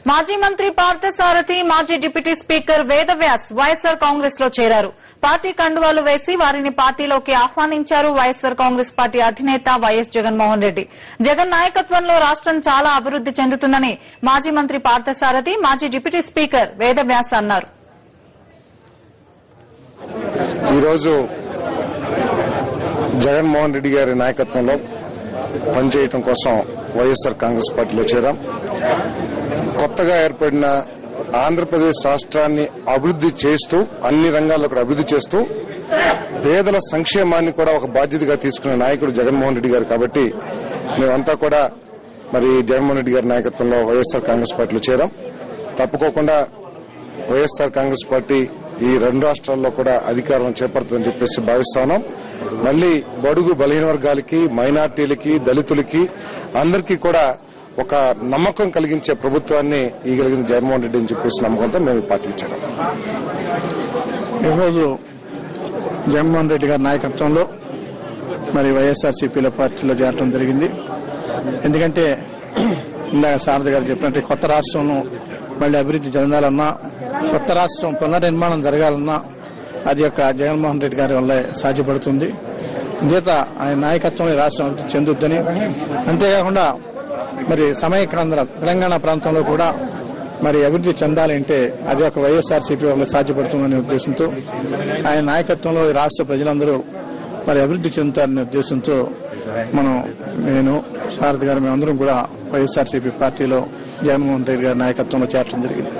మాజీ మంత్రి పార్థసారథి మాజీ డిప్యూటీ స్పీకర్ వేదవ్యాస్ వైఎస్సార్ కాంగ్రెస్ లో చేరారు. పార్టీ కండువాలు వేసి వారిని పార్టీలోకి ఆహ్వానించారు వైఎస్సార్ కాంగ్రెస్ పార్టీ అధినేత వైఎస్ జగన్మోహన్ రెడ్డి. జగన్ నాయకత్వంలో రాష్టం చాలా అభివృద్ది చెందుతుందని మాజీ మంత్రి పార్థసారథి మాజీ డిప్యూటీ స్పీకర్ వేదవ్యాస్ అన్నారు. ఈరోజు జగన్మోహన్ రెడ్డి గారి నాయకత్వంలో పనిచేయడం కోసం వైఎస్సార్ కాంగ్రెస్ పార్టీలో చేరాం. కొత్తగా ఏర్పడిన ఆంధ్రప్రదేశ్ రాష్ట్రాన్ని అభివృద్ది చేస్తూ అన్ని రంగాల్లో కూడా అభివృద్ది చేస్తూ పేదల సంక్షేమాన్ని కూడా ఒక బాధ్యతగా తీసుకునే నాయకుడు జగన్మోహన్ రెడ్డి గారు. కాబట్టి మేమంతా కూడా మరి జగన్మోహన్ రెడ్డి గారి నాయకత్వంలో వైఎస్సార్ కాంగ్రెస్ పార్టీలో చేరాం. తప్పుకోకుండా వైఎస్సార్ కాంగ్రెస్ పార్టీ ఈ రెండు రాష్ట్రాల్లో కూడా అధికారం చేపడుతుందని చెప్పేసి భావిస్తా ఉన్నాం. మళ్లీ బడుగు బలహీన వర్గాలకి, మైనార్టీలకి, దళితులకి అందరికీ కూడా ఒక నమ్మకం కలిగించే ప్రభుత్వాన్ని ఈగలిగిన జగన్మోహన్ రెడ్డి అని చెప్పేసి నమ్మకంతో మేము పార్టీ ఇచ్చాము. ఈరోజు జగన్మోహన్ రెడ్డి గారి నాయకత్వంలో మరి వైఎస్ఆర్సీపీలో పార్టీలో చేరడం జరిగింది. ఎందుకంటే ఇందాక శారద గారు చెప్పినట్టు కొత్త రాష్ట్రం మళ్లీ అభివృద్ది చెందాలన్నా, కొత్త రాష్ట్రం పునర్నిర్మాణం జరగాలన్నా అది యొక్క జగన్మోహన్ రెడ్డి గారి వల్లే సాధ్యపడుతుంది. చేత ఆయన నాయకత్వంలో రాష్ట్రం అభివృద్ది చెందుద్దని, అంతేకాకుండా మరి సమైక్యాంధ్ర తెలంగాణ ప్రాంతంలో కూడా మరి అభివృద్ది చెందాలంటే అది ఒక వైఎస్ఆర్సీపీ వల్ల సాధ్యపడుతుందనే ఉద్దేశంతో ఆయన నాయకత్వంలో రాష్ట్ర ప్రజలందరూ మరి అభివృద్ది చెందుతారనే ఉద్దేశంతో నేను శారద గారు మేమందరం కూడా వైఎస్ఆర్సీపీ పార్టీలో జగన్మోహన్ రెడ్డి గారి నాయకత్వంలో చేరడం జరిగింది.